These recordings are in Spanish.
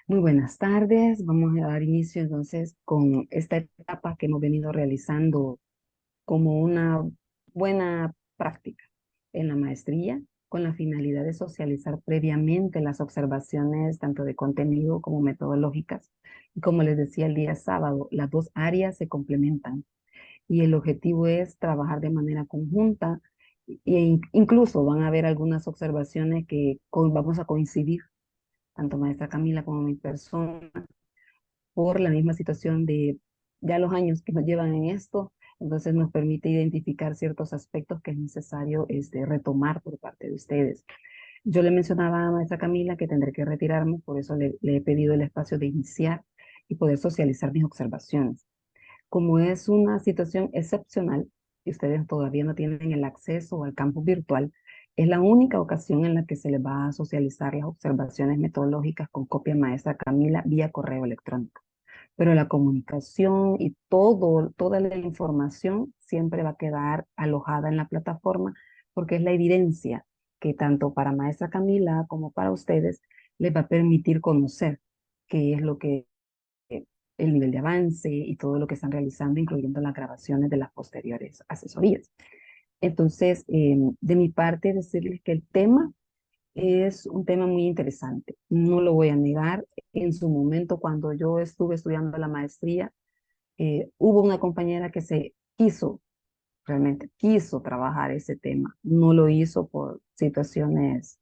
Muy buenas tardes. Vamos a dar inicio entonces con esta etapa que hemos venido realizando como una buena práctica en la maestría, con la finalidad de socializar previamente las observaciones tanto de contenido como metodológicas. Y como les decía el día sábado, las dos áreas se complementan y el objetivo es trabajar de manera conjunta incluso van a haber algunas observaciones que vamos a coincidir, tanto maestra Camila como mi persona por la misma situación de ya los años que nos llevan en esto, entonces nos permite identificar ciertos aspectos que es necesario retomar por parte de ustedes. Yo le mencionaba a maestra Camila que tendré que retirarme, por eso le he pedido el espacio de iniciar y poder socializar mis observaciones. Como es una situación excepcional y ustedes todavía no tienen el acceso al campus virtual, es la única ocasión en la que se les va a socializar las observaciones metodológicas con copia maestra Camila vía correo electrónico, pero la comunicación y toda la información siempre va a quedar alojada en la plataforma porque es la evidencia que tanto para maestra Camila como para ustedes les va a permitir conocer qué es lo que el nivel de avance y todo lo que están realizando, incluyendo las grabaciones de las posteriores asesorías. Entonces, de mi parte, decirles que el tema es un tema muy interesante. No lo voy a negar. En su momento, cuando yo estuve estudiando la maestría, hubo una compañera que se quiso, realmente quiso trabajar ese tema. No lo hizo por situaciones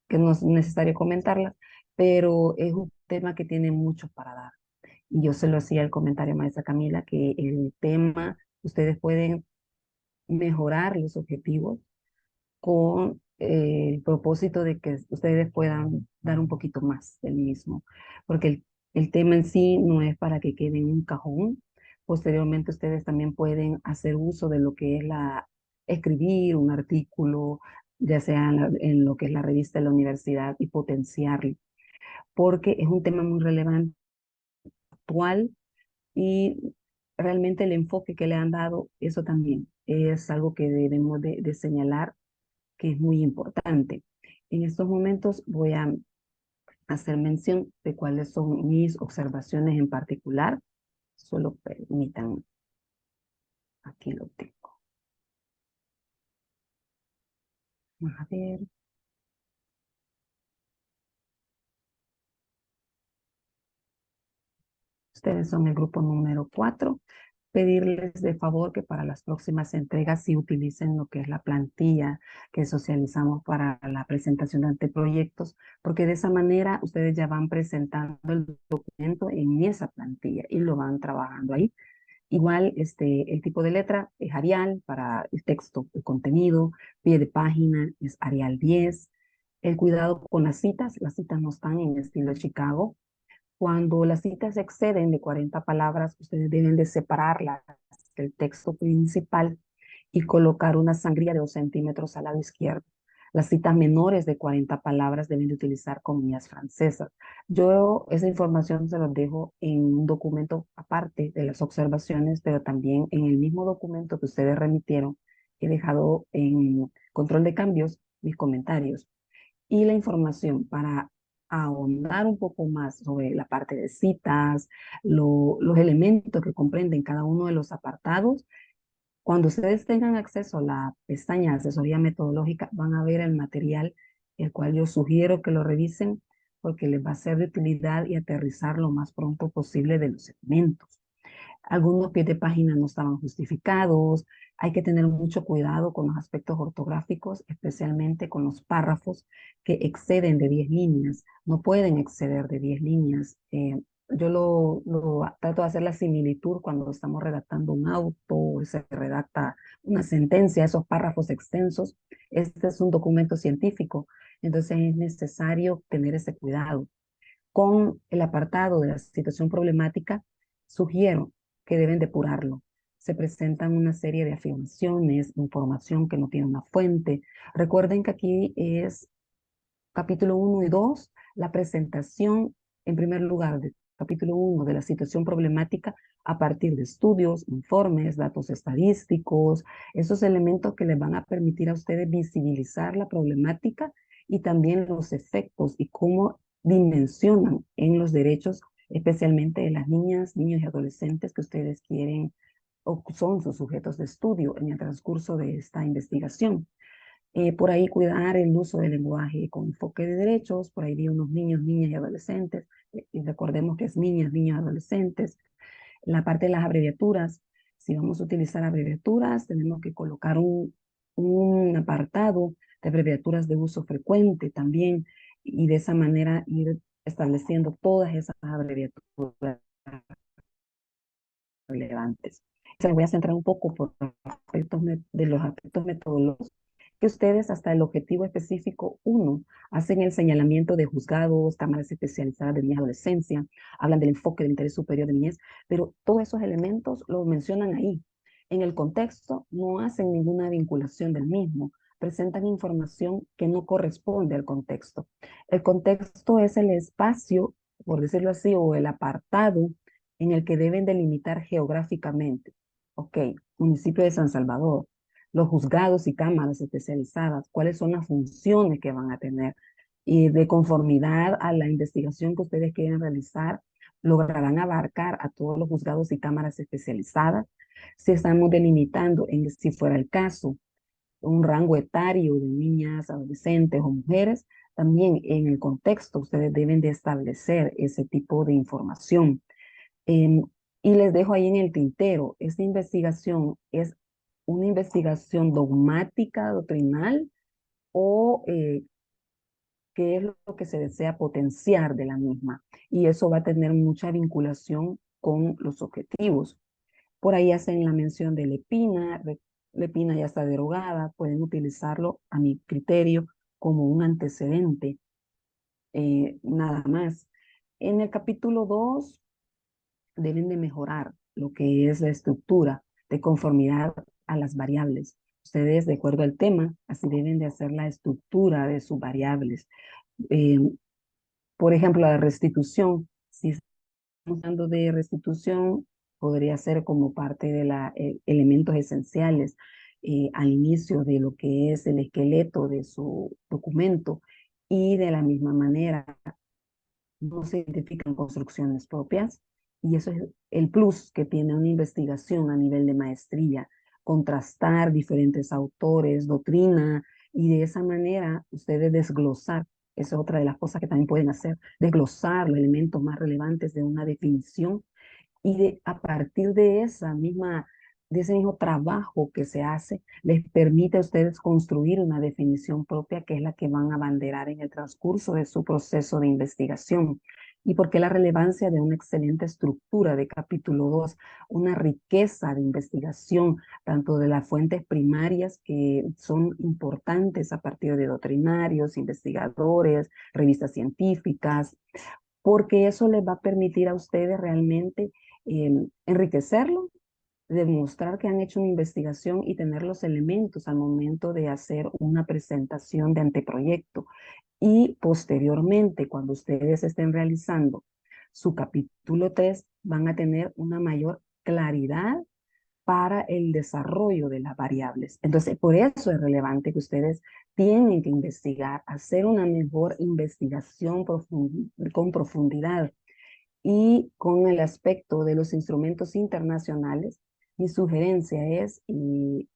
que no es necesario comentarlas, pero es un tema que tiene mucho para dar. Y yo se lo hacía el comentario a maestra Camila, que el tema, ustedes pueden mejorar los objetivos con el propósito de que ustedes puedan dar un poquito más del mismo, porque el tema en sí no es para que quede en un cajón. Posteriormente ustedes también pueden hacer uso de lo que es escribir un artículo, ya sea en lo que es la revista de la universidad y potenciarlo, porque es un tema muy relevante, actual, y realmente el enfoque que le han dado, eso también es algo que debemos de señalar que es muy importante. En estos momentos voy a hacer mención de cuáles son mis observaciones en particular. Solo permitan, aquí lo tengo. Vamos a ver. Ustedes son el grupo número 4. Pedirles de favor que para las próximas entregas sí utilicen lo que es la plantilla que socializamos para la presentación de anteproyectos, porque de esa manera ustedes ya van presentando el documento en esa plantilla y lo van trabajando ahí. Igual, el tipo de letra es Arial para el texto, el contenido, pie de página es Arial 10. El cuidado con las citas no están en estilo Chicago. Cuando las citas exceden de 40 palabras, ustedes deben de separarlas del texto principal y colocar una sangría de 2 centímetros al lado izquierdo. Las citas menores de 40 palabras deben de utilizar comillas francesas. Yo esa información se los dejo en un documento aparte de las observaciones, pero también en el mismo documento que ustedes remitieron, he dejado en control de cambios mis comentarios y la información para ahondar un poco más sobre la parte de citas, los elementos que comprenden cada uno de los apartados. Cuando ustedes tengan acceso a la pestaña de asesoría metodológica, van a ver el material, el cual yo sugiero que lo revisen porque les va a ser de utilidad y aterrizar lo más pronto posible de los elementos. Algunos pies de página no estaban justificados. Hay que tener mucho cuidado con los aspectos ortográficos, especialmente con los párrafos que exceden de 10 líneas. No pueden exceder de 10 líneas. Yo trato de hacer la similitud cuando estamos redactando un auto o se redacta una sentencia, esos párrafos extensos. Este es un documento científico, entonces es necesario tener ese cuidado. Con el apartado de la situación problemática, sugiero que deben depurarlo. Se presentan una serie de afirmaciones, información que no tiene una fuente. Recuerden que aquí es capítulo 1 y 2, la presentación, en primer lugar, de capítulo 1 de la situación problemática a partir de estudios, informes, datos estadísticos, esos elementos que les van a permitir a ustedes visibilizar la problemática y también los efectos y cómo dimensionan en los derechos, especialmente de las niñas, niños y adolescentes que ustedes quieren o son sus sujetos de estudio en el transcurso de esta investigación. Por ahí cuidar el uso del lenguaje con enfoque de derechos, por ahí vi unos niños, niñas y adolescentes, y recordemos que es niñas, niños, adolescentes. La parte de las abreviaturas, si vamos a utilizar abreviaturas, tenemos que colocar un apartado de abreviaturas de uso frecuente también, y de esa manera ir estableciendo todas esas abreviaturas relevantes. Se voy a centrar un poco por de los aspectos metodológicos, que ustedes hasta el objetivo específico uno hacen el señalamiento de juzgados, cámaras especializadas de niñez y adolescencia, hablan del enfoque del interés superior de niñez, pero todos esos elementos los mencionan ahí. En el contexto no hacen ninguna vinculación del mismo, presentan información que no corresponde al contexto. El contexto es el espacio, por decirlo así, o el apartado en el que deben delimitar geográficamente. Ok, municipio de San Salvador, los juzgados y cámaras especializadas, cuáles son las funciones que van a tener y de conformidad a la investigación que ustedes quieren realizar, lograrán abarcar a todos los juzgados y cámaras especializadas. Si estamos delimitando, si fuera el caso, un rango etario de niñas, adolescentes o mujeres, también en el contexto ustedes deben de establecer ese tipo de información. Em, y les dejo ahí en el tintero, esta investigación es una investigación dogmática, doctrinal, o qué es lo que se desea potenciar de la misma. Y eso va a tener mucha vinculación con los objetivos. Por ahí hacen la mención de Lepina. Lepina ya está derogada, pueden utilizarlo a mi criterio como un antecedente, nada más. En el capítulo 2 deben de mejorar lo que es la estructura de conformidad a las variables. Ustedes, de acuerdo al tema, así deben de hacer la estructura de sus variables. Eh, por ejemplo, la restitución, si estamos hablando de restitución, podría ser como parte de los elementos esenciales al inicio de lo que es el esqueleto de su documento, y de la misma manera no se identifican construcciones propias, y eso es el plus que tiene una investigación a nivel de maestría, contrastar diferentes autores, doctrina, y de esa manera ustedes desglosar, esa es otra de las cosas que también pueden hacer, desglosar los elementos más relevantes de una definición, y a partir de ese mismo trabajo que se hace, les permite a ustedes construir una definición propia que es la que van a abanderar en el transcurso de su proceso de investigación. ¿Y por qué la relevancia de una excelente estructura de capítulo 2, una riqueza de investigación, tanto de las fuentes primarias que son importantes a partir de doctrinarios, investigadores, revistas científicas? Porque eso les va a permitir a ustedes realmente enriquecerlo, demostrar que han hecho una investigación y tener los elementos al momento de hacer una presentación de anteproyecto. Y posteriormente, cuando ustedes estén realizando su capítulo 3, van a tener una mayor claridad para el desarrollo de las variables. Entonces, por eso es relevante que ustedes tienen que investigar, hacer una mejor investigación con profundidad, y con el aspecto de los instrumentos internacionales. Mi sugerencia es, y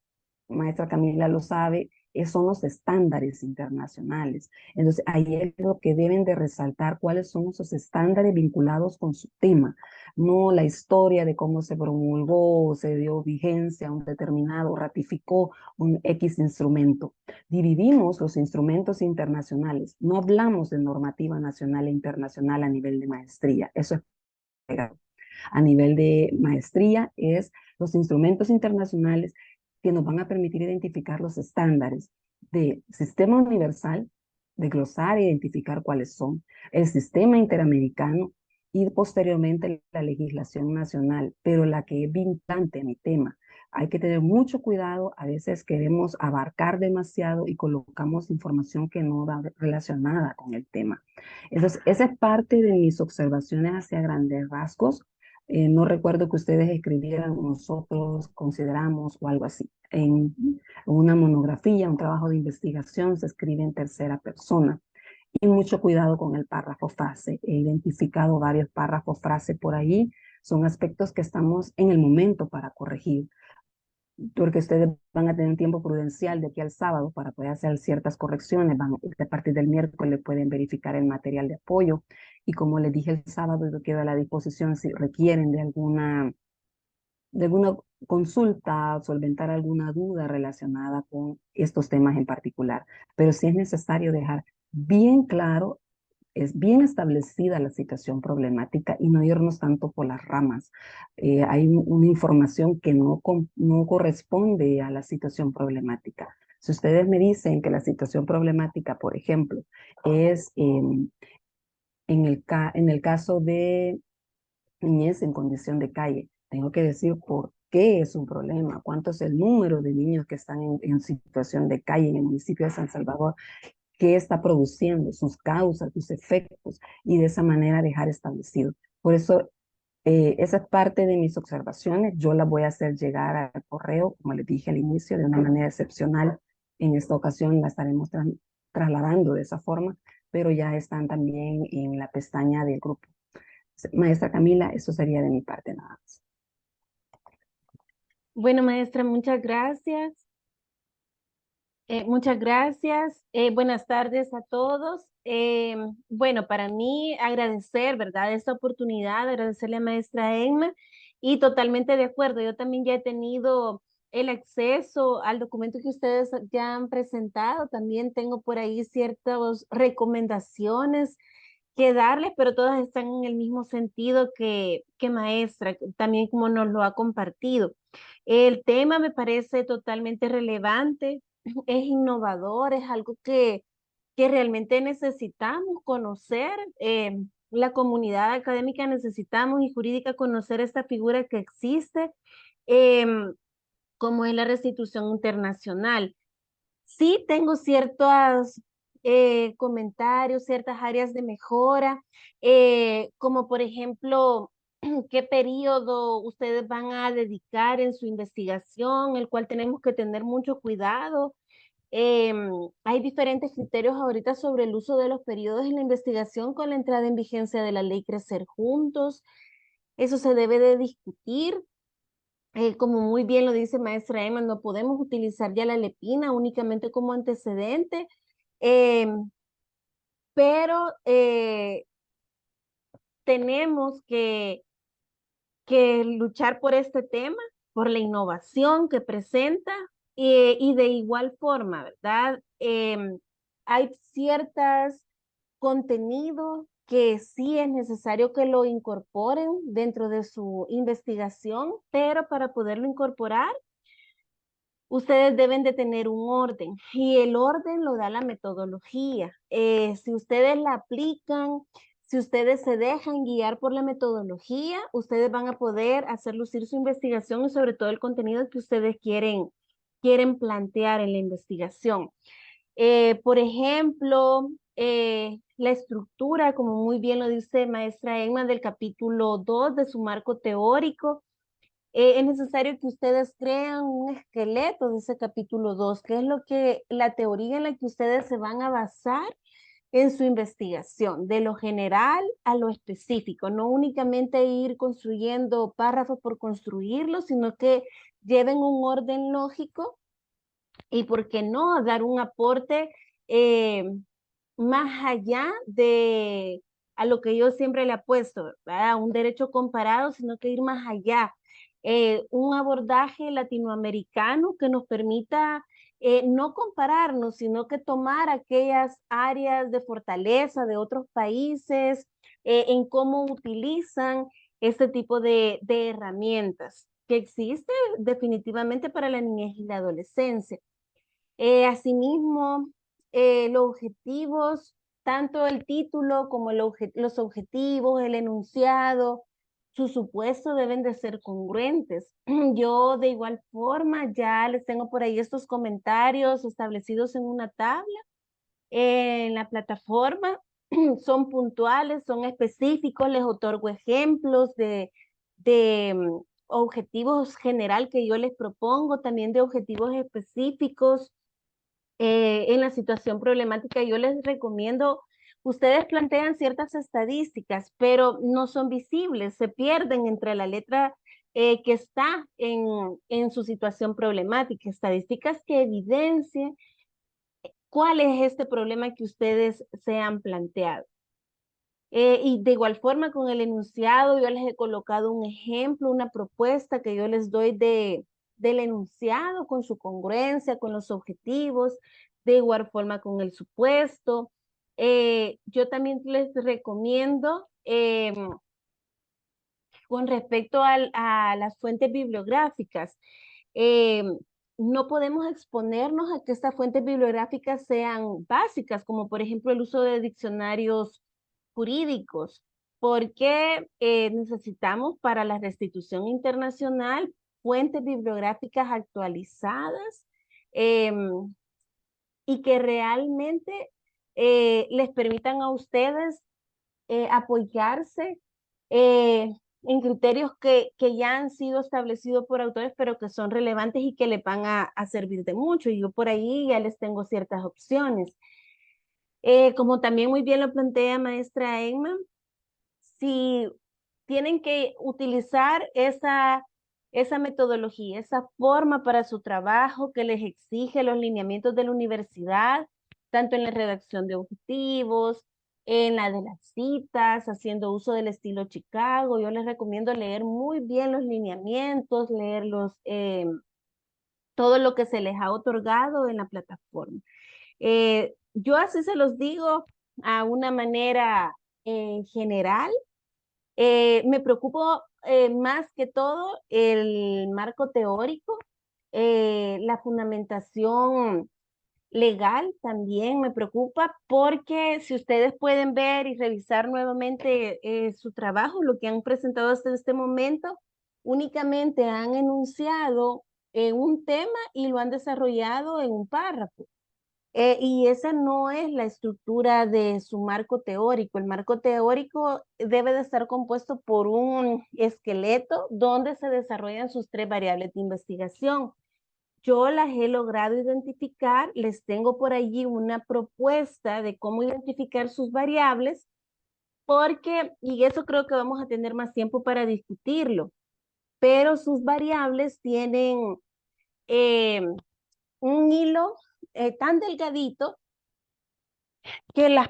maestra Camila lo sabe, son los estándares internacionales. Entonces, ahí es lo que deben de resaltar, cuáles son esos estándares vinculados con su tema, no la historia de cómo se promulgó, se dio vigencia a un determinado, ratificó un X instrumento. Dividimos los instrumentos internacionales, no hablamos de normativa nacional e internacional a nivel de maestría, eso es pegado. A nivel de maestría es los instrumentos internacionales que nos van a permitir identificar los estándares de sistema universal, de glosar e identificar cuáles son, el sistema interamericano y posteriormente la legislación nacional, pero la que es vinculante a mi tema. Hay que tener mucho cuidado, a veces queremos abarcar demasiado y colocamos información que no va relacionada con el tema. Entonces, esa es parte de mis observaciones hacia grandes rasgos. No recuerdo que ustedes escribieran nosotros consideramos o algo así. En una monografía, un trabajo de investigación, se escribe en tercera persona. Y mucho cuidado con el párrafo frase. He identificado varios párrafos frase por ahí. Son aspectos que estamos en el momento para corregir, porque ustedes van a tener un tiempo prudencial de aquí al sábado para poder hacer ciertas correcciones. A partir del miércoles pueden verificar el material de apoyo. Y como les dije el sábado, yo quedo a la disposición si requieren de alguna consulta, solventar alguna duda relacionada con estos temas en particular. Pero sí es necesario dejar bien claro, es bien establecida la situación problemática y no irnos tanto por las ramas. Hay una información que no corresponde a la situación problemática. Si ustedes me dicen que la situación problemática, por ejemplo, es en el caso de niñez en condición de calle, tengo que decir por qué es un problema, cuánto es el número de niños que están en situación de calle en el municipio de San Salvador, qué está produciendo, sus causas, sus efectos, y de esa manera dejar establecido. Por eso, esa es parte de mis observaciones. Yo las voy a hacer llegar al correo, como les dije al inicio, de una manera excepcional. En esta ocasión la estaremos trasladando de esa forma, pero ya están también en la pestaña del grupo. Maestra Camila, eso sería de mi parte nada más. Bueno, maestra, muchas gracias. Muchas gracias. Buenas tardes a todos. Bueno, para mí agradecer, ¿verdad? Esta oportunidad, agradecerle a maestra Emma y totalmente de acuerdo. Yo también ya he tenido el acceso al documento que ustedes ya han presentado. También tengo por ahí ciertas recomendaciones que darles, pero todas están en el mismo sentido que maestra, también como nos lo ha compartido. El tema me parece totalmente relevante, es innovador, es algo que realmente necesitamos conocer. La comunidad académica necesitamos y jurídica conocer esta figura que existe, eh, como es la restitución internacional. Sí tengo ciertos comentarios, ciertas áreas de mejora, como por ejemplo, qué periodo ustedes van a dedicar en su investigación, el cual tenemos que tener mucho cuidado. Hay diferentes criterios ahorita sobre el uso de los periodos en la investigación con la entrada en vigencia de la ley Crecer Juntos. Eso se debe de discutir. Como muy bien lo dice maestra Emma, no podemos utilizar ya la lepina únicamente como antecedente, eh, pero tenemos que luchar por este tema, por la innovación que presenta y de igual forma, ¿verdad? Hay ciertos contenidos que sí es necesario que lo incorporen dentro de su investigación, pero para poderlo incorporar, ustedes deben de tener un orden y el orden lo da la metodología. Si ustedes la aplican, si ustedes se dejan guiar por la metodología, ustedes van a poder hacer lucir su investigación y sobre todo el contenido que ustedes quieren plantear en la investigación. Por ejemplo, la estructura, como muy bien lo dice maestra Emma, del capítulo 2 de su marco teórico, es necesario que ustedes crean un esqueleto de ese capítulo 2, que es lo que la teoría en la que ustedes se van a basar en su investigación, de lo general a lo específico, no únicamente ir construyendo párrafos por construirlo, sino que lleven un orden lógico y, ¿por qué no?, dar un aporte eh, más allá de a lo que yo siempre le apuesto, ¿verdad? Un derecho comparado, sino que ir más allá. Un abordaje latinoamericano que nos permita no compararnos, sino que tomar aquellas áreas de fortaleza de otros países, en cómo utilizan este tipo de herramientas que existe definitivamente para la niñez y la adolescencia. Asimismo, los objetivos, tanto el título como los objetivos, el enunciado, su supuesto deben de ser congruentes. Yo de igual forma ya les tengo por ahí estos comentarios establecidos en una tabla en la plataforma. Son puntuales, son específicos, les otorgo ejemplos de objetivos general que yo les propongo, también de objetivos específicos en la situación problemática. Yo les recomiendo ustedes plantean ciertas estadísticas, pero no son visibles, se pierden entre la letra que está en su situación problemática, estadísticas que evidencien cuál es este problema que ustedes se han planteado. Y de igual forma con el enunciado, yo les he colocado un ejemplo, una propuesta que yo les doy del enunciado con su congruencia, con los objetivos, de igual forma con el supuesto. Yo también les recomiendo con respecto a las fuentes bibliográficas, eh, no podemos exponernos a que estas fuentes bibliográficas sean básicas, como por ejemplo el uso de diccionarios jurídicos, porque necesitamos para la restitución internacional fuentes bibliográficas actualizadas eh, y que realmente les permitan a ustedes apoyarse eh, en criterios que ya han sido establecidos por autores, pero que son relevantes y que les van a servir de mucho. Y yo por ahí ya les tengo ciertas opciones. Como también muy bien lo plantea maestra Emma, si tienen que utilizar esa metodología, esa forma para su trabajo que les exige los lineamientos de la universidad, tanto en la redacción de objetivos, en la de las citas, haciendo uso del estilo Chicago. Yo les recomiendo leer muy bien los lineamientos, leerlos, todo lo que se les ha otorgado en la plataforma. Yo así se los digo a una manera general. Me preocupo más que todo el marco teórico, la fundamentación legal también me preocupa porque si ustedes pueden ver y revisar nuevamente su trabajo, lo que han presentado hasta este momento, únicamente han enunciado un tema y lo han desarrollado en un párrafo. Y esa no es la estructura de su marco teórico. El marco teórico debe de estar compuesto por un esqueleto donde se desarrollan sus tres variables de investigación. Yo las he logrado identificar, les tengo por allí una propuesta de cómo identificar sus variables, porque, y eso creo que vamos a tener más tiempo para discutirlo, pero sus variables tienen eh, un hilo tan delgadito que los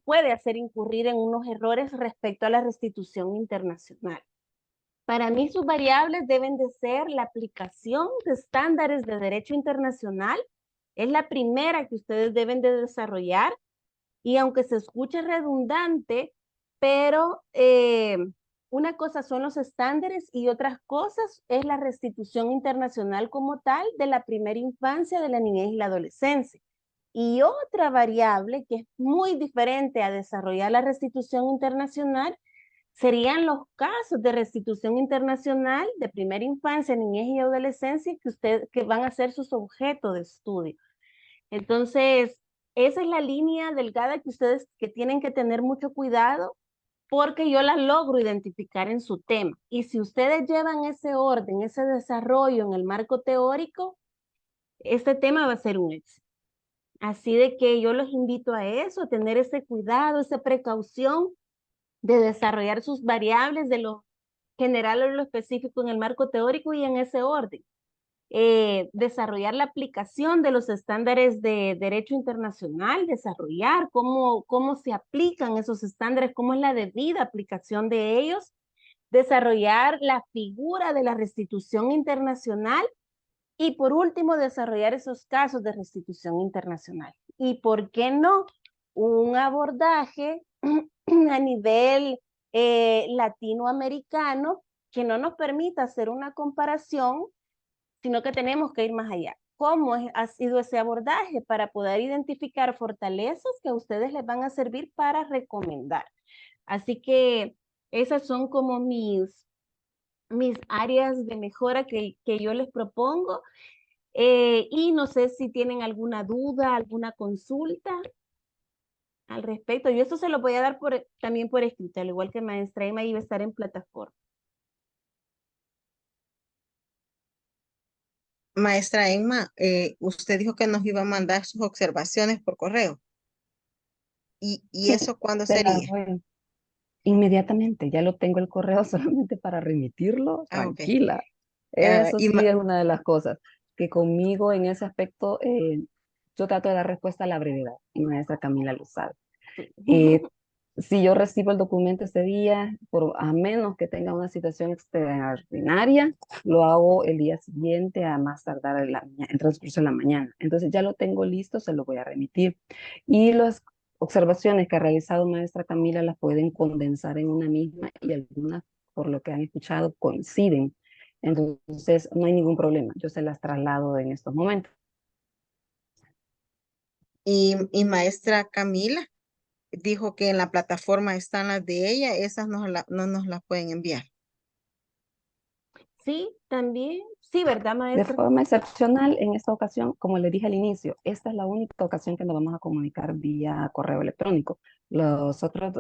puede hacer incurrir en unos errores respecto a la restitución internacional. Para mí sus variables deben de ser la aplicación de estándares de derecho internacional. Es la primera que ustedes deben de desarrollar y aunque se escuche redundante, pero una cosa son los estándares y otras cosas es la restitución internacional como tal de la primera infancia, de la niñez y la adolescencia. Y otra variable que es muy diferente a desarrollar la restitución internacional serían los casos de restitución internacional de primera infancia, niñez y adolescencia que van a ser sus objetos de estudio. Entonces, esa es la línea delgada que ustedes que tienen que tener mucho cuidado porque yo la logro identificar en su tema. Y si ustedes llevan ese orden, ese desarrollo en el marco teórico, este tema va a ser un éxito. Así de que yo los invito a eso, a tener ese cuidado, esa precaución de desarrollar sus variables de lo general o lo específico en el marco teórico y en ese orden. Desarrollar la aplicación de los estándares de derecho internacional, desarrollar cómo se aplican esos estándares, cómo es la debida aplicación de ellos, desarrollar la figura de la restitución internacional y por último, desarrollar esos casos de restitución internacional. ¿Y por qué no? Un abordaje a nivel latinoamericano que no nos permita hacer una comparación, sino que tenemos que ir más allá. ¿Cómo ha sido ese abordaje para poder identificar fortalezas que a ustedes les van a servir para recomendar? Así que esas son como mis áreas de mejora que yo les propongo. Y no sé si tienen alguna duda, alguna consulta al respecto. Yo esto se lo voy a dar también por escrito, al igual que maestra Emma iba a estar en plataforma. Maestra Emma, usted dijo que nos iba a mandar sus observaciones por correo. ¿Y Sí, eso cuándo te la sería? doy inmediatamente. Ya lo tengo el correo solamente para remitirlo, Ah, ok. tranquila. Ah, Eso sí es una de las cosas que conmigo en ese aspecto yo trato de dar respuesta a la brevedad y maestra Camila lo sabe. Sí. Eh, si yo recibo el documento ese día, a menos que tenga una situación extraordinaria, lo hago el día siguiente, a más tardar en transcurso de la mañana. Entonces ya lo tengo listo, se lo voy a remitir. Y las observaciones que ha realizado maestra Camila las pueden condensar en una misma y algunas, por lo que han escuchado, coinciden. Entonces no hay ningún problema, yo se las traslado en estos momentos. y maestra Camila dijo que en la plataforma están las de ella, esas no nos las pueden enviar. Sí, también. Sí, ¿verdad, De maestra? forma excepcional, en esta ocasión, como le dije al inicio, esta es la única ocasión que nos vamos a comunicar vía correo electrónico. Las otras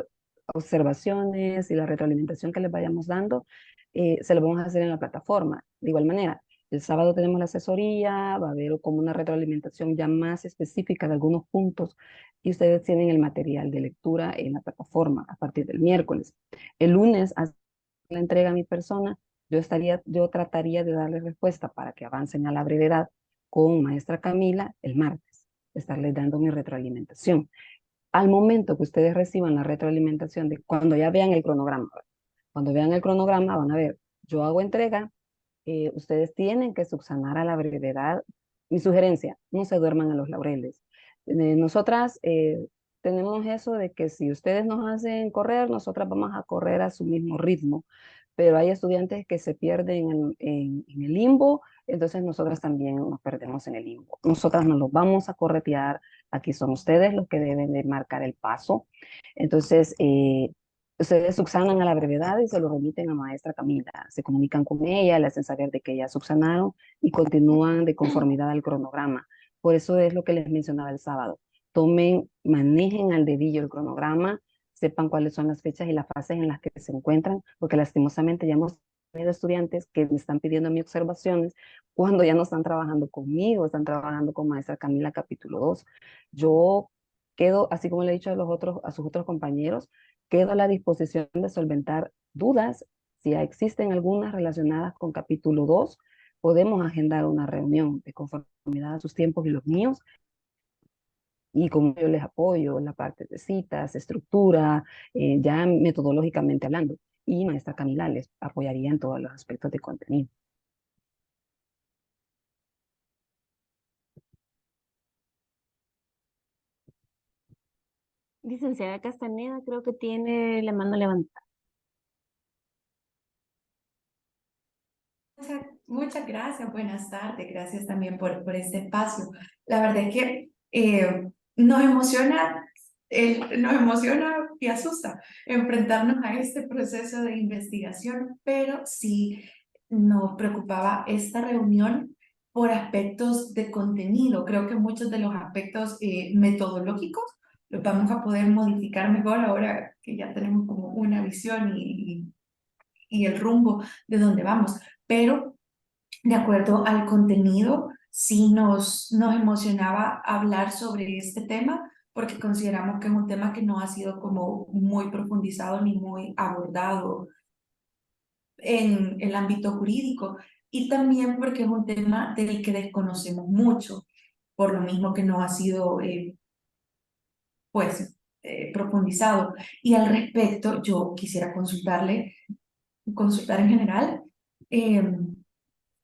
observaciones y la retroalimentación que les vayamos dando, se lo vamos a hacer en la plataforma. De igual manera, el sábado tenemos la asesoría, va a haber como una retroalimentación ya más específica de algunos puntos y ustedes tienen el material de lectura en la plataforma a partir del miércoles. El lunes, la entrega a mi persona, yo trataría de darle respuesta para que avancen a la brevedad con maestra Camila el martes, estarles dando mi retroalimentación. Al momento que ustedes reciban la retroalimentación de cuando ya vean el cronograma, ¿verdad? Cuando vean el cronograma van a ver, yo hago entrega, ustedes tienen que subsanar a la brevedad. Mi sugerencia, no se duerman en los laureles. Nosotras tenemos eso de que si ustedes nos hacen correr, nosotras vamos a correr a su mismo ritmo, pero hay estudiantes que se pierden en el limbo, entonces nosotras también nos perdemos en el limbo. Nosotras no los vamos a corretear, aquí son ustedes los que deben de marcar el paso. Entonces, ustedes subsanan a la brevedad y se lo remiten a maestra Camila. Se comunican con ella, le hacen saber de que ya subsanaron y continúan de conformidad al cronograma. Por eso es lo que les mencionaba el sábado. Tomen, manejen al dedillo el cronograma, sepan cuáles son las fechas y las fases en las que se encuentran, porque lastimosamente ya hemos tenido estudiantes que me están pidiendo mis observaciones cuando ya no están trabajando conmigo, están trabajando con maestra Camila capítulo 2. Yo quedo, así como le he dicho a sus otros compañeros, quedo a la disposición de solventar dudas. Si existen algunas relacionadas con capítulo 2, podemos agendar una reunión de conformidad a sus tiempos y los míos. Y como yo les apoyo en la parte de citas, estructura, ya metodológicamente hablando. Y maestra Camila les apoyaría en todos los aspectos de contenido. Licenciada Castaneda, creo que tiene la mano levantada. Muchas gracias, buenas tardes, gracias también por este espacio. La verdad es que nos emociona y asusta enfrentarnos a este proceso de investigación, pero sí nos preocupaba esta reunión por aspectos de contenido. Creo que muchos de los aspectos metodológicos los vamos a poder modificar mejor ahora que ya tenemos como una visión y el rumbo de dónde vamos, pero de acuerdo al contenido, sí nos emocionaba hablar sobre este tema porque consideramos que es un tema que no ha sido como muy profundizado ni muy abordado en el ámbito jurídico y también porque es un tema del que desconocemos mucho, por lo mismo que no ha sido pues profundizado. Y al respecto, yo quisiera consultar en general.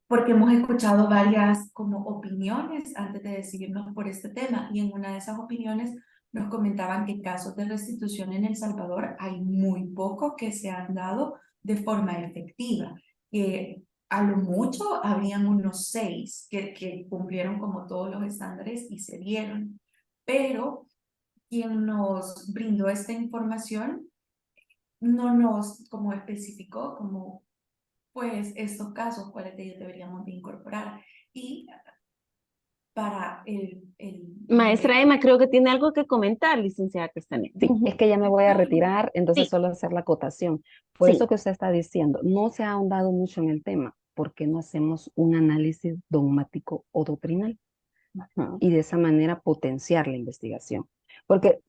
Porque hemos escuchado varias como opiniones antes de decidirnos por este tema y en una de esas opiniones nos comentaban que casos de restitución en El Salvador hay muy pocos que se han dado de forma efectiva, que a lo mucho habrían unos 6 que cumplieron como todos los estándares y se dieron, pero quien nos brindó esta información no nos como especificó como pues estos casos, cuáles de ellos deberíamos de incorporar. Y para Maestra Emma, creo que tiene algo que comentar, licenciada Castaneda. Sí, es que ya me voy a retirar, entonces Sí, solo hacer la acotación. Por eso sí. que usted está diciendo, no se ha ahondado mucho en el tema, porque no hacemos un análisis dogmático o doctrinal Ujú. y de esa manera potenciar la investigación. Porque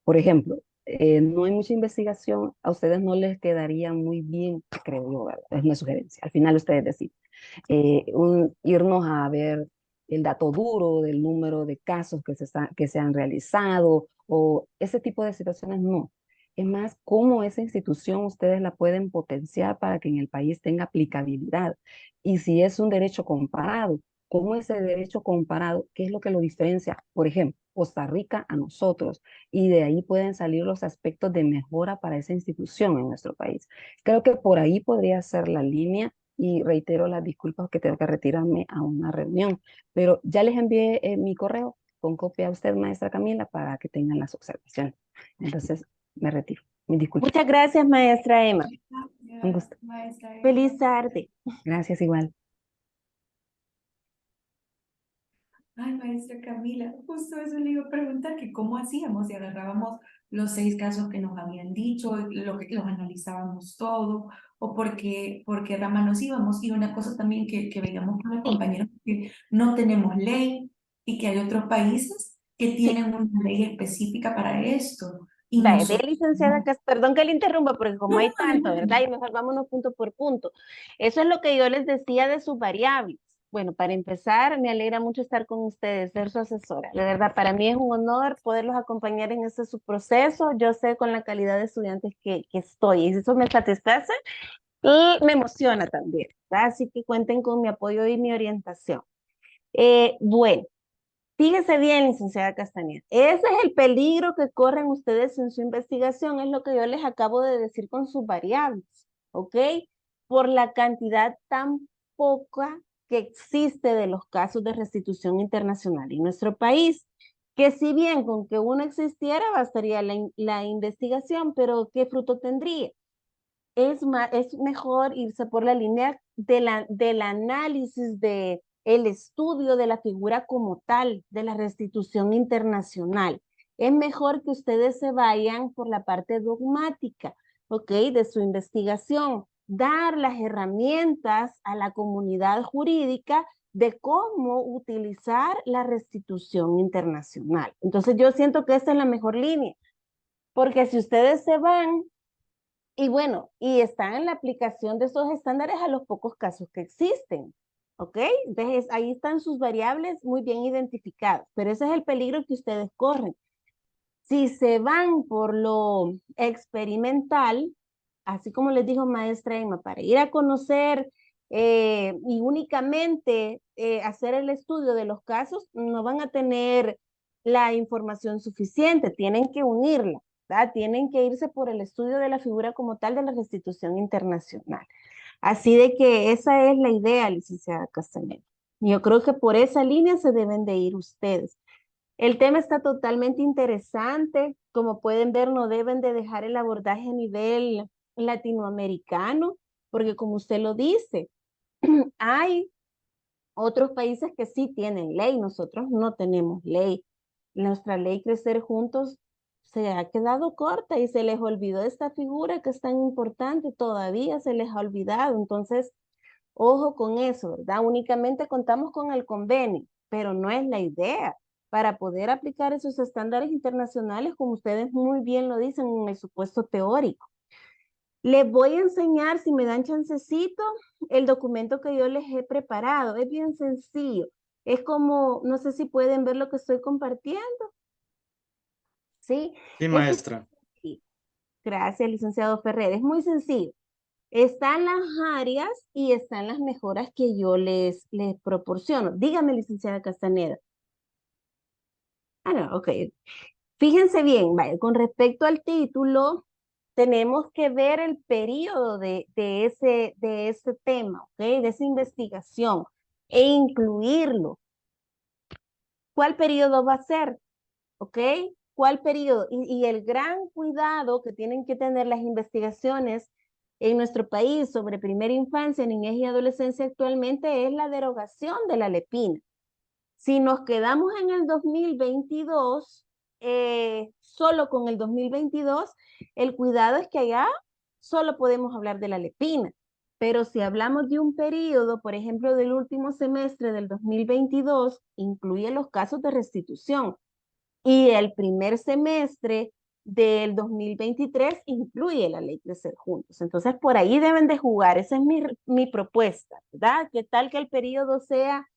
Por ejemplo, no hay mucha investigación, a ustedes no les quedaría muy bien, creo yo, ¿verdad? Es una sugerencia. Al final ustedes deciden irnos a ver el dato duro del número de casos que se han realizado o ese tipo de situaciones, no. Es más, cómo esa institución ustedes la pueden potenciar para que en el país tenga aplicabilidad. Y si es un derecho comparado, ¿cómo ese derecho comparado, qué es lo que lo diferencia? Por ejemplo, Costa Rica a nosotros. Y de ahí pueden salir los aspectos de mejora para esa institución en nuestro país. Creo que por ahí podría ser la línea y reitero las disculpas que tengo que retirarme a una reunión, pero ya les envié mi correo con copia a usted, maestra Camila, para que tengan las observaciones. Entonces, me retiro. Mi disculpa. Muchas gracias, maestra Emma. Un Gracias, gusto. maestra Feliz Emma. tarde. Gracias igual. Ay, maestra Camila, justo eso le iba a preguntar, que cómo hacíamos, si agarrábamos los 6 casos que nos habían dicho, lo que los analizábamos todo, o por qué rama nos íbamos. Y una cosa también que veíamos con los Sí, compañeros, que no tenemos ley y que hay otros países que sí. tienen una ley específica para esto. Y Vaya, de nosotros licenciada, no. perdón que le interrumpa, porque No, como hay no, tanto, ¿verdad? adelante. Y mejor vámonos punto por punto. Eso es lo que yo les decía de sus variables. Bueno, para empezar, me alegra mucho estar con ustedes, ser su asesora. De verdad, para mí es un honor poderlos acompañar en este su proceso. Yo sé con la calidad de estudiantes que estoy, y eso me satisface y me emociona también, ¿verdad? Así que cuenten con mi apoyo y mi orientación. Bueno. Fíjese bien, licenciada Castañeda, ese es el peligro que corren ustedes en su investigación, es lo que yo les acabo de decir con sus variables, ¿ok? Por la cantidad tan poca que existe de los casos de restitución internacional en nuestro país, que si bien con que uno existiera bastaría la investigación, pero ¿qué fruto tendría? Es mejor irse por la línea del análisis de el estudio de la figura como tal, de la restitución internacional. Es mejor que ustedes se vayan por la parte dogmática, ¿ok? De su investigación, dar las herramientas a la comunidad jurídica de cómo utilizar la restitución internacional. Entonces yo siento que esta es la mejor línea, porque si ustedes se van y bueno, y están en la aplicación de esos estándares a los pocos casos que existen. ¿Ok? Entonces ahí están sus variables muy bien identificadas, pero ese es el peligro que ustedes corren. Si se van por lo experimental, así como les dijo maestra Emma, para ir a conocer y únicamente hacer el estudio de los casos, no van a tener la información suficiente, tienen que unirla, ¿verdad? Tienen que irse por el estudio de la figura como tal de la restitución internacional. Así de que esa es la idea, licenciada Castañeda. Yo creo que por esa línea se deben de ir ustedes. El tema está totalmente interesante. Como pueden ver, no deben de dejar el abordaje a nivel latinoamericano, porque como usted lo dice, hay otros países que sí tienen ley, nosotros no tenemos ley. Nuestra ley Crecer Juntos se ha quedado corta y se les olvidó esta figura que es tan importante, todavía se les ha olvidado. Entonces, ojo con eso, ¿verdad? Únicamente contamos con el convenio, pero no es la idea. Para poder aplicar esos estándares internacionales, como ustedes muy bien lo dicen en el supuesto teórico. Les voy a enseñar, si me dan chancecito, el documento que yo les he preparado. Es bien sencillo. Es como, no sé si pueden ver lo que estoy compartiendo. ¿Sí? Sí, Es maestra. sencillo. Gracias, licenciado Ferrer. Es muy sencillo. Están las áreas y están las mejoras que yo les proporciono. Dígame, licenciada Castaneda. Ah, no, ok. Fíjense bien, vaya, con respecto al título, tenemos que ver el periodo de ese tema, ¿ok? De esa investigación e incluirlo. ¿Cuál periodo va a ser? ¿Ok? ¿Cuál periodo? Y el gran cuidado que tienen que tener las investigaciones en nuestro país sobre primera infancia, niñez y adolescencia actualmente es la derogación de la lepina. Si nos quedamos en el 2022, solo con el 2022, el cuidado es que allá solo podemos hablar de la lepina. Pero si hablamos de un periodo, por ejemplo, del último semestre del 2022, incluye los casos de restitución. Y el primer semestre del 2023 incluye la ley Crecer Juntos. Entonces, por ahí deben de jugar. Esa es mi propuesta, ¿verdad? ¿Qué tal que el periodo sea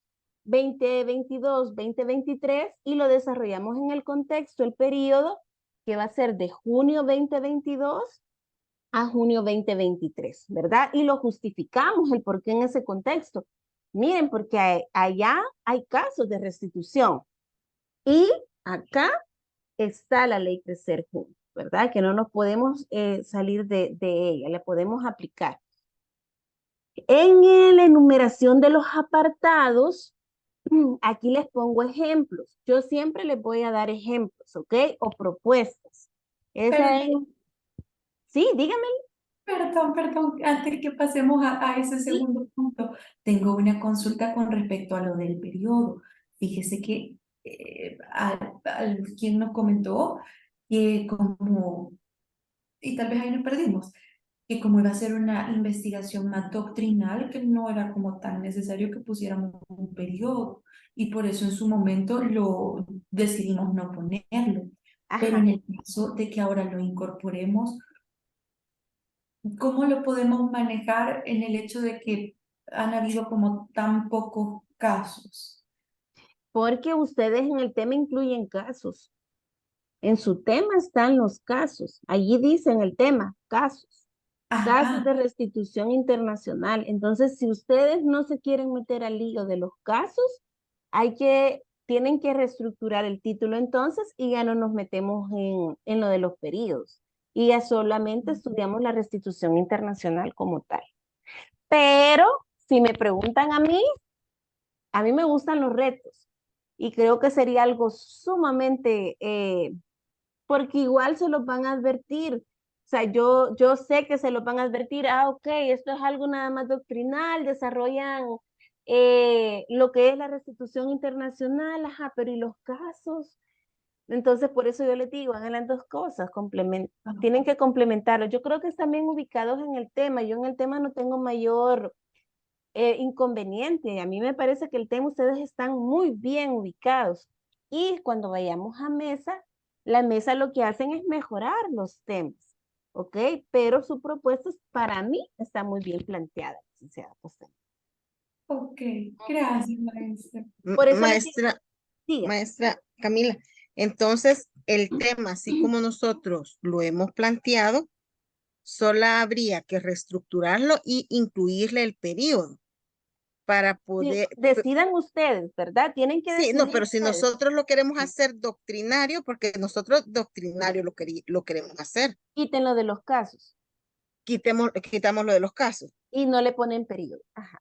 2022, 2023 y lo desarrollamos en el contexto, el periodo que va a ser de junio 2022 a junio 2023, ¿verdad? Y lo justificamos el por qué en ese contexto. Miren, porque allá hay casos de restitución y acá está la ley Crecer Juntos, ¿verdad? Que no nos podemos salir de ella, le podemos aplicar. En la enumeración de los apartados, aquí les pongo ejemplos. Yo siempre les voy a dar ejemplos, ¿ok? O propuestas. Esa es... Perdón, Sí, dígame. perdón, antes que pasemos a ese Sí. segundo punto, tengo una consulta con respecto a lo del periodo. Fíjese que quien nos comentó que como, y tal vez ahí nos perdimos, que como iba a ser una investigación más doctrinal, que no era como tan necesario que pusiéramos un periodo, y por eso en su momento lo decidimos no ponerlo. Pero Ajá. en el caso de que ahora lo incorporemos, ¿cómo lo podemos manejar en el hecho de que han habido como tan pocos casos? Porque ustedes en el tema incluyen casos. En su tema están los casos. Allí dice en el tema, casos. Casos Ajá, de restitución internacional. Entonces, si ustedes no se quieren meter al lío de los casos, tienen que reestructurar el título entonces y ya no nos metemos en lo de los periodos. Y ya solamente estudiamos la restitución internacional como tal. Pero si me preguntan a mí me gustan los retos y creo que sería algo sumamente, porque igual se los van a advertir. O sea, yo sé que se los van a advertir, ok, esto es algo nada más doctrinal, desarrollan lo que es la restitución internacional, ajá, pero ¿y los casos? Entonces, por eso yo les digo, hagan las dos cosas, tienen que complementarlo. Yo creo que están bien ubicados en el tema. Yo en el tema no tengo mayor inconveniente. A mí me parece que el tema ustedes están muy bien ubicados. Y cuando vayamos a mesa, la mesa lo que hacen es mejorar los temas, ¿ok? Pero su propuesta para mí está muy bien planteada, licenciada Costello. ok, gracias, maestra. Por eso les digo, Maestra, siga. maestra Camila, entonces el tema, así como nosotros lo hemos planteado, solo habría que reestructurarlo y incluirle el periodo para poder, Decidan ustedes, ¿verdad? Tienen que sí, no, decidir pero si ustedes. nosotros lo queremos hacer doctrinario, porque nosotros doctrinario lo queremos hacer, Quítenlo de los casos quitamos lo de los casos. y no le ponen periodo. Ajá.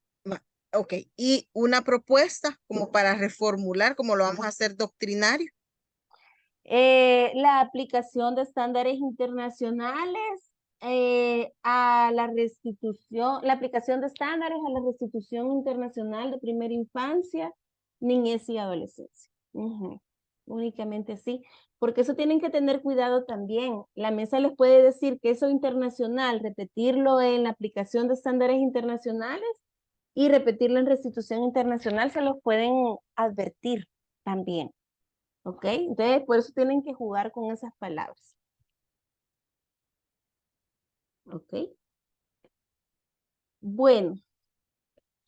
Ok, y una propuesta como para reformular, como lo vamos a hacer doctrinario. La aplicación de estándares internacionales a la restitución, la aplicación de estándares a la restitución internacional de primera infancia, niñez y adolescencia. Únicamente sí, porque eso tienen que tener cuidado también. La mesa les puede decir que eso internacional, repetirlo en la aplicación de estándares internacionales y repetirlo en restitución internacional, se los pueden advertir también. ¿Ok? Entonces, por eso tienen que jugar con esas palabras. ¿Ok? Bueno,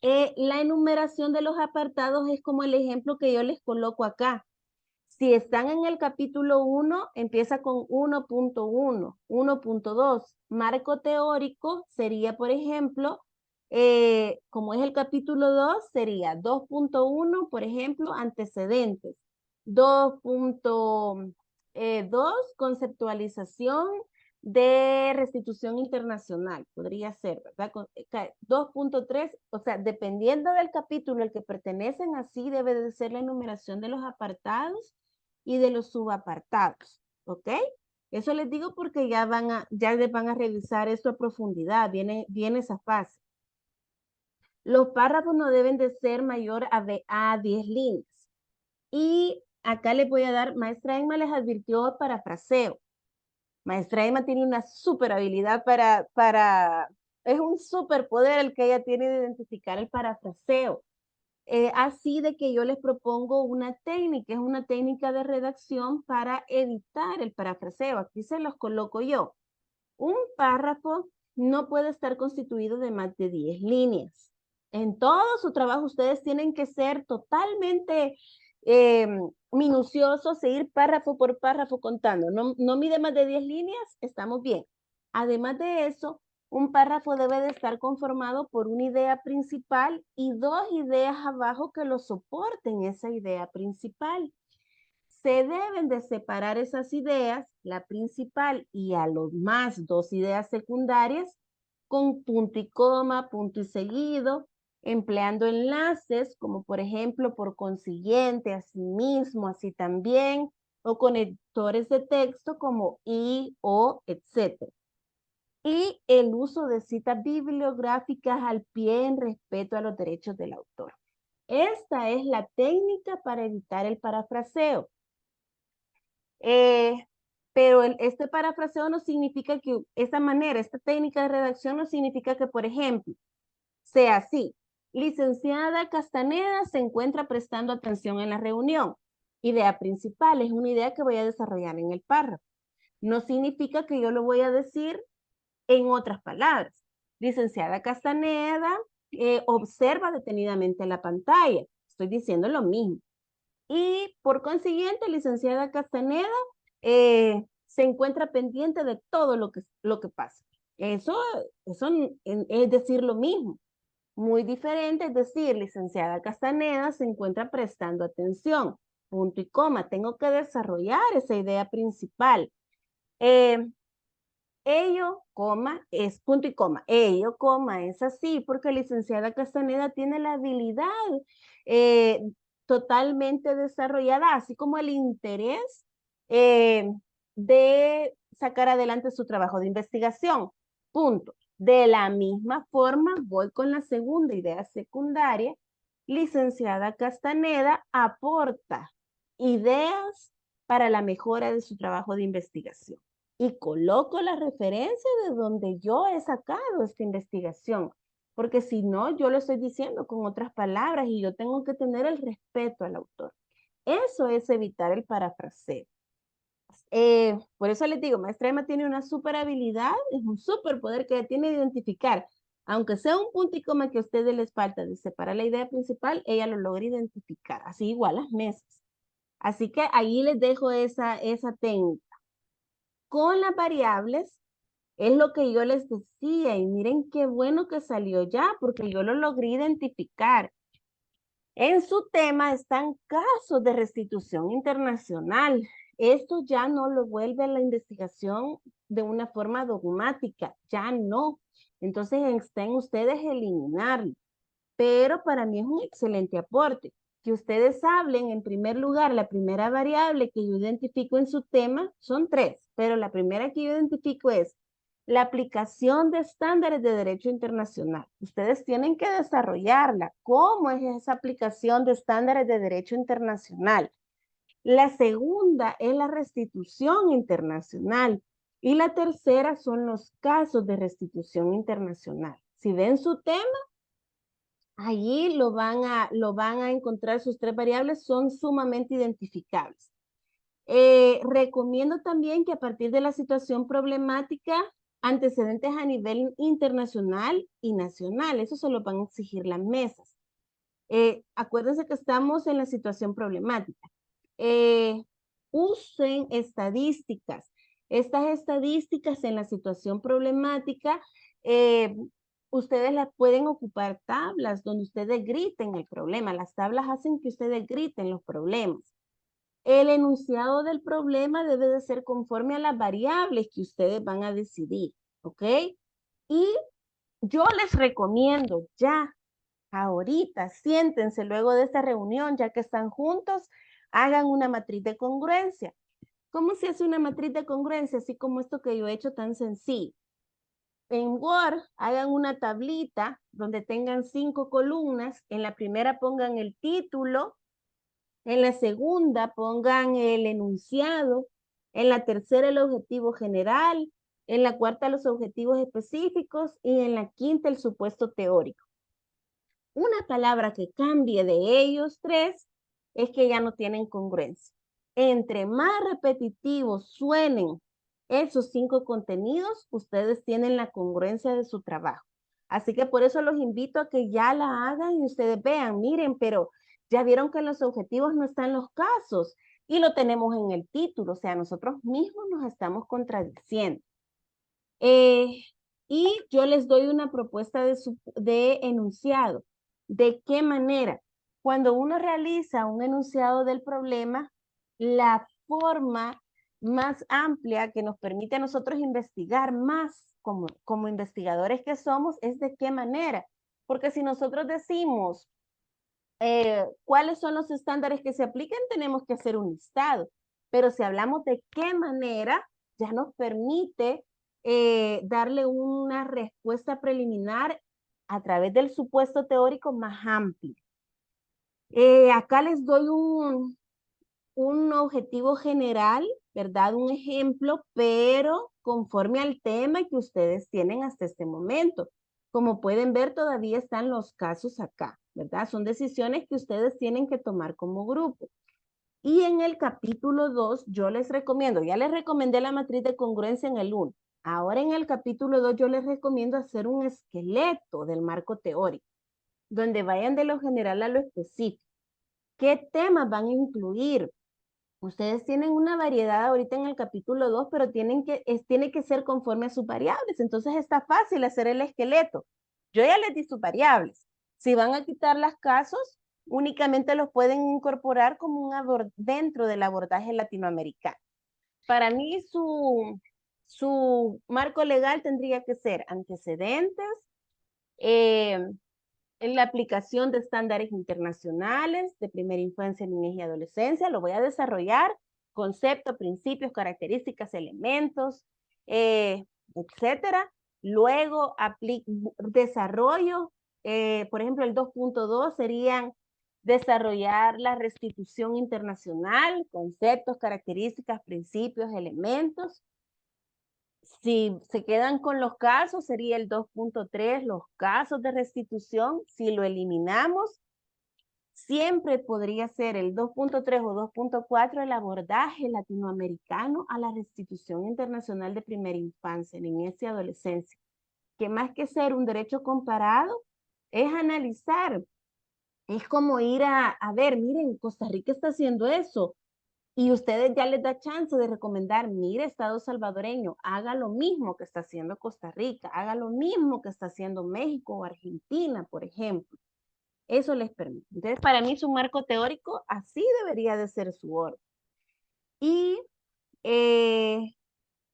la enumeración de los apartados es como el ejemplo que yo les coloco acá. Si están en el capítulo 1, empieza con 1.1, 1.2. Marco teórico sería, por ejemplo, como es el capítulo 2, sería 2.1, por ejemplo, antecedentes. 2.2, conceptualización de restitución internacional, podría ser, ¿verdad? 2.3, o sea, dependiendo del capítulo al que pertenecen, así debe de ser la enumeración de los apartados y de los subapartados, ¿ok? Eso les digo porque ya les van a revisar esto a profundidad, viene esa fase. Los párrafos no deben de ser mayor a 10 líneas. Y acá les voy a dar, maestra Emma les advirtió parafraseo. Maestra Emma tiene una super habilidad es un superpoder el que ella tiene de identificar el parafraseo. así de que yo les propongo una técnica, es una técnica de redacción para evitar el parafraseo. Aquí se los coloco yo. Un párrafo no puede estar constituido de más de 10 líneas. En todo su trabajo ustedes tienen que ser totalmente minuciosos e ir párrafo por párrafo contando. No mide más de 10 líneas, estamos bien. Además de eso, un párrafo debe de estar conformado por una idea principal y dos ideas abajo que lo soporten esa idea principal. Se deben de separar esas ideas, la principal y a lo más dos ideas secundarias, con punto y coma, punto y seguido, empleando enlaces como por ejemplo por consiguiente, asimismo, así también, o conectores de texto como y, o, etc. Y el uso de citas bibliográficas al pie en respeto a los derechos del autor. Esta es la técnica para evitar el parafraseo. Pero este parafraseo no significa que esta manera, esta técnica de redacción no significa que, por ejemplo, sea así. Licenciada Castaneda se encuentra prestando atención en la reunión. Idea principal, es una idea que voy a desarrollar en el párrafo. No significa que yo lo voy a decir en otras palabras. Licenciada Castaneda observa detenidamente la pantalla. Estoy diciendo lo mismo. Y por consiguiente, licenciada Castaneda se encuentra pendiente de todo lo que pasa. Eso es decir lo mismo. Muy diferente es decir, licenciada Castaneda se encuentra prestando atención. Punto y coma. Tengo que desarrollar esa idea principal. Ello, coma, es punto y coma. Ello, coma, es así porque licenciada Castaneda tiene la habilidad eh, totalmente desarrollada, así como el interés de sacar adelante su trabajo de investigación. Punto. De la misma forma, voy con la segunda idea secundaria. Licenciada Castaneda aporta ideas para la mejora de su trabajo de investigación y coloco la referencia de donde yo he sacado esta investigación, porque si no, yo lo estoy diciendo con otras palabras y yo tengo que tener el respeto al autor. Eso es evitar el parafraseo. Por eso les digo, maestra Emma tiene una super habilidad, es un superpoder que tiene de identificar, aunque sea un punto y coma que a ustedes les falta de separar la idea principal, ella lo logra identificar, así igual las mesas. Así que ahí les dejo esa técnica. Con las variables, es lo que yo les decía, y miren qué bueno que salió ya, porque yo lo logré identificar. En su tema están casos de restitución internacional. Esto ya no lo vuelve a la investigación de una forma dogmática, ya no. Entonces estén ustedes eliminarlo. Pero para mí es un excelente aporte. Que ustedes hablen, en primer lugar, la primera variable que yo identifico en su tema son 3, pero la primera que yo identifico es la aplicación de estándares de derecho internacional. Ustedes tienen que desarrollarla. ¿Cómo es esa aplicación de estándares de derecho internacional? La segunda es la restitución internacional. Y la tercera son los casos de restitución internacional. Si ven su tema, allí lo van a encontrar, sus 3 variables son sumamente identificables. Recomiendo también que a partir de la situación problemática, antecedentes a nivel internacional y nacional, eso se lo van a exigir las mesas. Acuérdense que estamos en la situación problemática. Usen estadísticas. Estas estadísticas en la situación problemática, ustedes las pueden ocupar tablas donde ustedes griten el problema. Las tablas hacen que ustedes griten los problemas. El enunciado del problema debe de ser conforme a las variables que ustedes van a decidir, ¿ok? Y yo les recomiendo ya, ahorita, siéntense luego de esta reunión, ya que están juntos, hagan una matriz de congruencia. ¿Cómo se hace una matriz de congruencia? Así como esto que yo he hecho tan sencillo. En Word, hagan una tablita donde tengan 5 columnas. En la primera pongan el título, en la segunda pongan el enunciado, en la tercera el objetivo general, en la cuarta los objetivos específicos y en la quinta el supuesto teórico. una palabra que cambie de ellos tres, es que ya no tienen congruencia. Entre más repetitivos suenen esos 5 contenidos, ustedes tienen la congruencia de su trabajo. Así que por eso los invito a que ya la hagan y ustedes vean, miren, pero ya vieron que en los objetivos no están los casos y lo tenemos en el título, o sea, nosotros mismos nos estamos contradiciendo. Y yo les doy una propuesta de enunciado. ¿De qué manera? Cuando uno realiza un enunciado del problema, la forma más amplia que nos permite a nosotros investigar más como investigadores que somos es de qué manera. Porque si nosotros decimos cuáles son los estándares que se aplican, tenemos que hacer un listado. Pero si hablamos de qué manera, ya nos permite darle una respuesta preliminar a través del supuesto teórico más amplio. Acá les doy un objetivo general, ¿verdad? Un ejemplo, pero conforme al tema que ustedes tienen hasta este momento. Como pueden ver, todavía están los casos acá, ¿verdad? Son decisiones que ustedes tienen que tomar como grupo. Y en el capítulo 2, yo les recomiendo, ya les recomendé la matriz de congruencia en el 1. Ahora en el capítulo 2 yo les recomiendo hacer un esqueleto del marco teórico, donde vayan de lo general a lo específico. ¿Qué temas van a incluir? Ustedes tienen una variedad ahorita en el capítulo 2, pero tiene que ser conforme a sus variables. Entonces está fácil hacer el esqueleto. Yo ya les di sus variables. Si van a quitar las casos, únicamente los pueden incorporar como dentro del abordaje latinoamericano. Para mí su marco legal tendría que ser antecedentes, en la aplicación de estándares internacionales de primera infancia, niñez y adolescencia. Lo voy a desarrollar, conceptos, principios, características, elementos, etcétera. Luego desarrollo, por ejemplo, el 2.2 serían desarrollar la restitución internacional, conceptos, características, principios, elementos. Si se quedan con los casos, sería el 2.3, los casos de restitución. Si lo eliminamos, siempre podría ser el 2.3 o 2.4 el abordaje latinoamericano a la restitución internacional de primera infancia, niñez y adolescencia, que más que ser un derecho comparado, es analizar. Es como ir a ver, miren, Costa Rica está haciendo eso, y ustedes ya les da chance de recomendar, mire, Estado salvadoreño, haga lo mismo que está haciendo Costa Rica, haga lo mismo que está haciendo México o Argentina, por ejemplo. Eso les permite. Entonces, para mí su marco teórico así debería de ser su orden. Y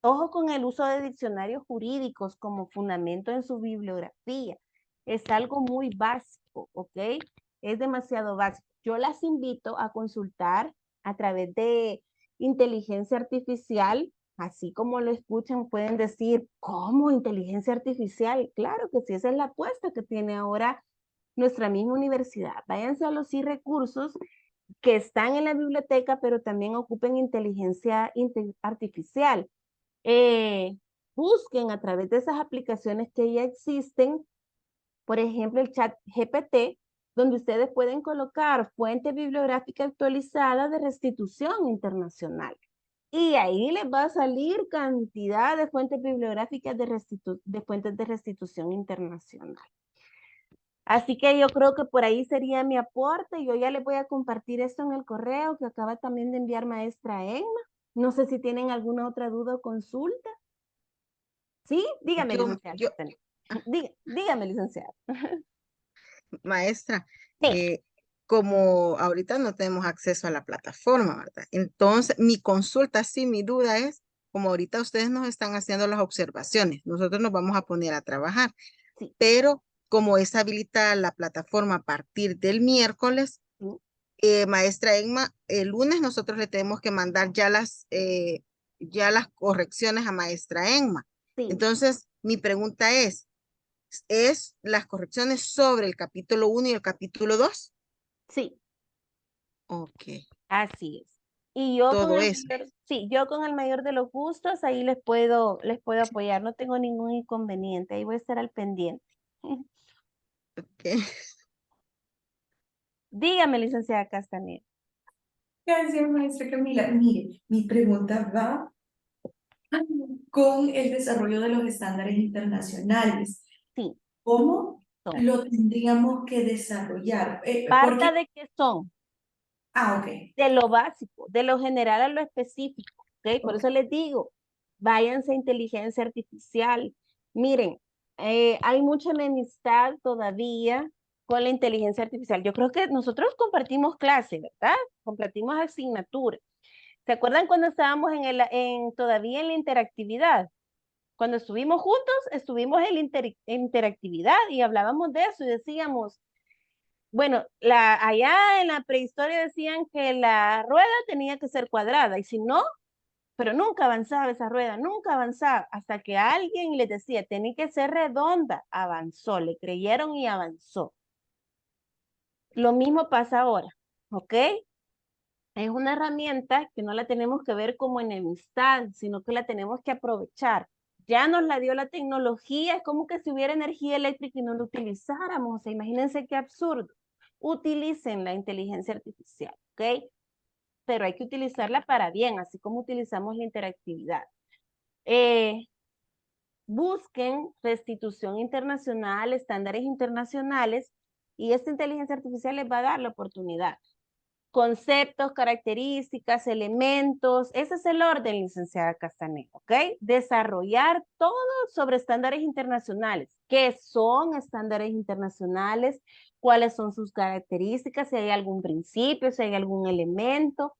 ojo con el uso de diccionarios jurídicos como fundamento en su bibliografía. Es algo muy básico, ¿ok? Es demasiado básico. Yo las invito a consultar a través de inteligencia artificial, así como lo escuchan, pueden decir, ¿cómo inteligencia artificial? Claro que sí, esa es la apuesta que tiene ahora nuestra misma universidad. Váyanse a los recursos que están en la biblioteca, pero también ocupen inteligencia artificial. Busquen a través de esas aplicaciones que ya existen, por ejemplo, el chat GPT, donde ustedes pueden colocar fuente bibliográfica actualizada de restitución internacional. Y ahí les va a salir cantidad de fuentes bibliográficas de fuentes de restitución internacional. Así que yo creo que por ahí sería mi aporte. Yo ya les voy a compartir esto en el correo que acaba también de enviar maestra Emma. No sé si tienen alguna otra duda o consulta. ¿Sí? Dígame, licenciada. Dígame, licenciada. Maestra, Sí. como ahorita no tenemos acceso a la plataforma, ¿verdad? Entonces, mi consulta, sí, mi duda es, como ahorita ustedes nos están haciendo las observaciones, nosotros nos vamos a poner a trabajar, Sí. pero como es habilitada la plataforma a partir del miércoles, maestra Emma, el lunes nosotros le tenemos que mandar ya las correcciones a maestra Emma. Sí. Entonces, mi pregunta es las correcciones sobre el capítulo 1 y el capítulo 2. Sí. Ok. Así es. Y yo Todo con el eso. mayor, sí, yo con el mayor de los gustos, ahí les puedo apoyar, no tengo ningún inconveniente, ahí voy a estar al pendiente. Okay. Dígame, licenciada Castaneda. Gracias, maestra Camila. Mire, mi pregunta va con el desarrollo de los estándares internacionales. Sí, ¿Cómo son. lo tendríamos que desarrollar? Parta de qué son, Ok, de lo básico, de lo general a lo específico, ¿ok? Por ok. eso les digo, váyanse a inteligencia artificial. Miren, hay mucha enemistad todavía con la inteligencia artificial. Yo creo que nosotros compartimos clase, ¿verdad? Compartimos asignatura. ¿Se acuerdan cuando estábamos todavía en la interactividad? Cuando estuvimos juntos, estuvimos en interactividad y hablábamos de eso y decíamos, bueno, allá en la prehistoria decían que la rueda tenía que ser cuadrada y si no, pero nunca avanzaba esa rueda, nunca avanzaba, hasta que alguien les decía, tiene que ser redonda, avanzó, le creyeron y avanzó. Lo mismo pasa ahora, ¿ok? Es una herramienta que no la tenemos que ver como enemistad, sino que la tenemos que aprovechar. Ya nos la dio la tecnología, es como que si hubiera energía eléctrica y no la utilizáramos. O sea, imagínense qué absurdo. Utilicen la inteligencia artificial, ¿ok? Pero hay que utilizarla para bien, así como utilizamos la interactividad. Busquen restitución internacional, estándares internacionales, y esta inteligencia artificial les va a dar la oportunidad. Conceptos, características, elementos, ese es el orden, licenciada Castaneda, ¿ok? Desarrollar todo sobre estándares internacionales. ¿Qué son estándares internacionales? ¿Cuáles son sus características? Si hay algún principio, si hay algún elemento.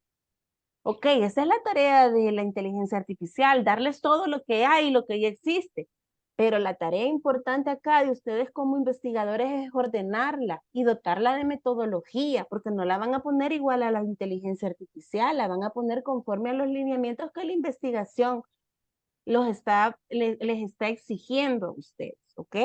Ok, esa es la tarea de la inteligencia artificial, darles todo lo que hay, lo que ya existe. Pero la tarea importante acá de ustedes como investigadores es ordenarla y dotarla de metodología, porque no la van a poner igual a la inteligencia artificial, la van a poner conforme a los lineamientos que la investigación les está exigiendo a ustedes, ¿ok?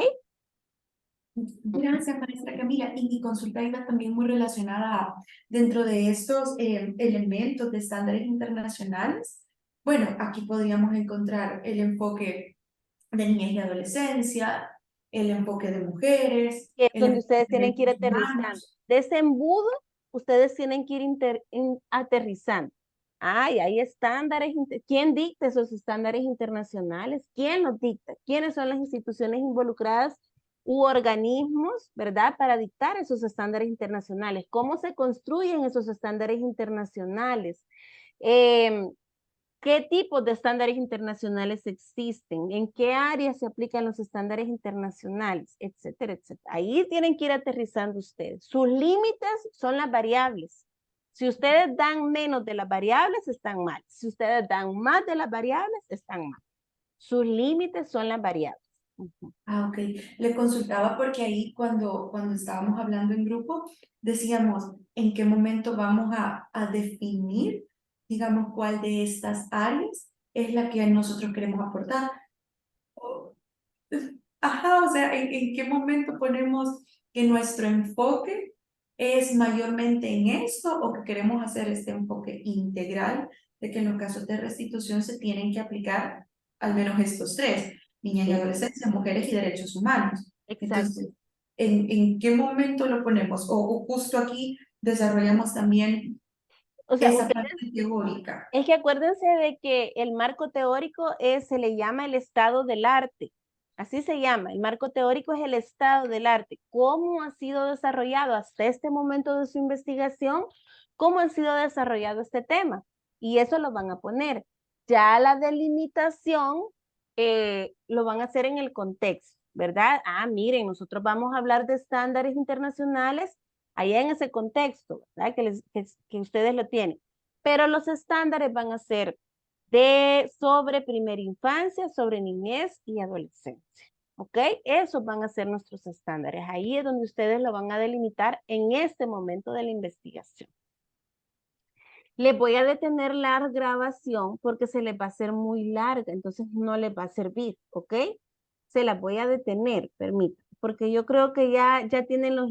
Gracias, maestra Camila. Y mi consulta iba también muy relacionada dentro de estos elementos de estándares internacionales. Bueno, aquí podríamos encontrar el enfoque de niñez y adolescencia, el enfoque de mujeres, Que es el donde enfoque ustedes de tienen que ir derechos aterrizando. humanos. De ese embudo, ustedes tienen que ir aterrizando. Ay, hay estándares. ¿Quién dicta esos estándares internacionales? ¿Quién los dicta? ¿Quiénes son las instituciones involucradas u organismos, verdad, para dictar esos estándares internacionales? ¿Cómo se construyen esos estándares internacionales? Eh, ¿Qué tipos de estándares internacionales existen? ¿En qué áreas se aplican los estándares internacionales? Etcétera, etcétera. Ahí tienen que ir aterrizando ustedes. Sus límites son las variables. Si ustedes dan menos de las variables, están mal. Si ustedes dan más de las variables, están mal. Sus límites son las variables. Ah, ok. Le consultaba porque ahí cuando estábamos hablando en grupo, decíamos en qué momento vamos a definir, digamos, cuál de estas áreas es la que nosotros queremos aportar. O- Ajá, o sea, en qué momento ponemos que nuestro enfoque es mayormente en esto o que queremos hacer este enfoque integral de que en los casos de restitución se tienen que aplicar al menos estos tres: niñas y Sí, adolescencia, mujeres y derechos humanos. exacto. Entonces, ¿en qué momento lo ponemos? O justo aquí desarrollamos también O sea, esa ustedes, parte teórica. es que acuérdense de que el marco teórico se le llama el estado del arte. Así se llama. El marco teórico es el estado del arte. ¿Cómo ha sido desarrollado hasta este momento de su investigación? ¿Cómo ha sido desarrollado este tema? Y eso lo van a poner. Ya la delimitación lo van a hacer en el contexto, ¿verdad? Ah, miren, nosotros vamos a hablar de estándares internacionales allá en ese contexto, ¿verdad? Que ustedes lo tienen. Pero los estándares van a ser sobre primera infancia, sobre niñez y adolescencia. ¿Ok? Esos van a ser nuestros estándares. Ahí es donde ustedes lo van a delimitar en este momento de la investigación. Les voy a detener la grabación porque se les va a hacer muy larga, entonces no les va a servir, ¿ok? Se las voy a detener, permítanme, porque yo creo que ya tienen los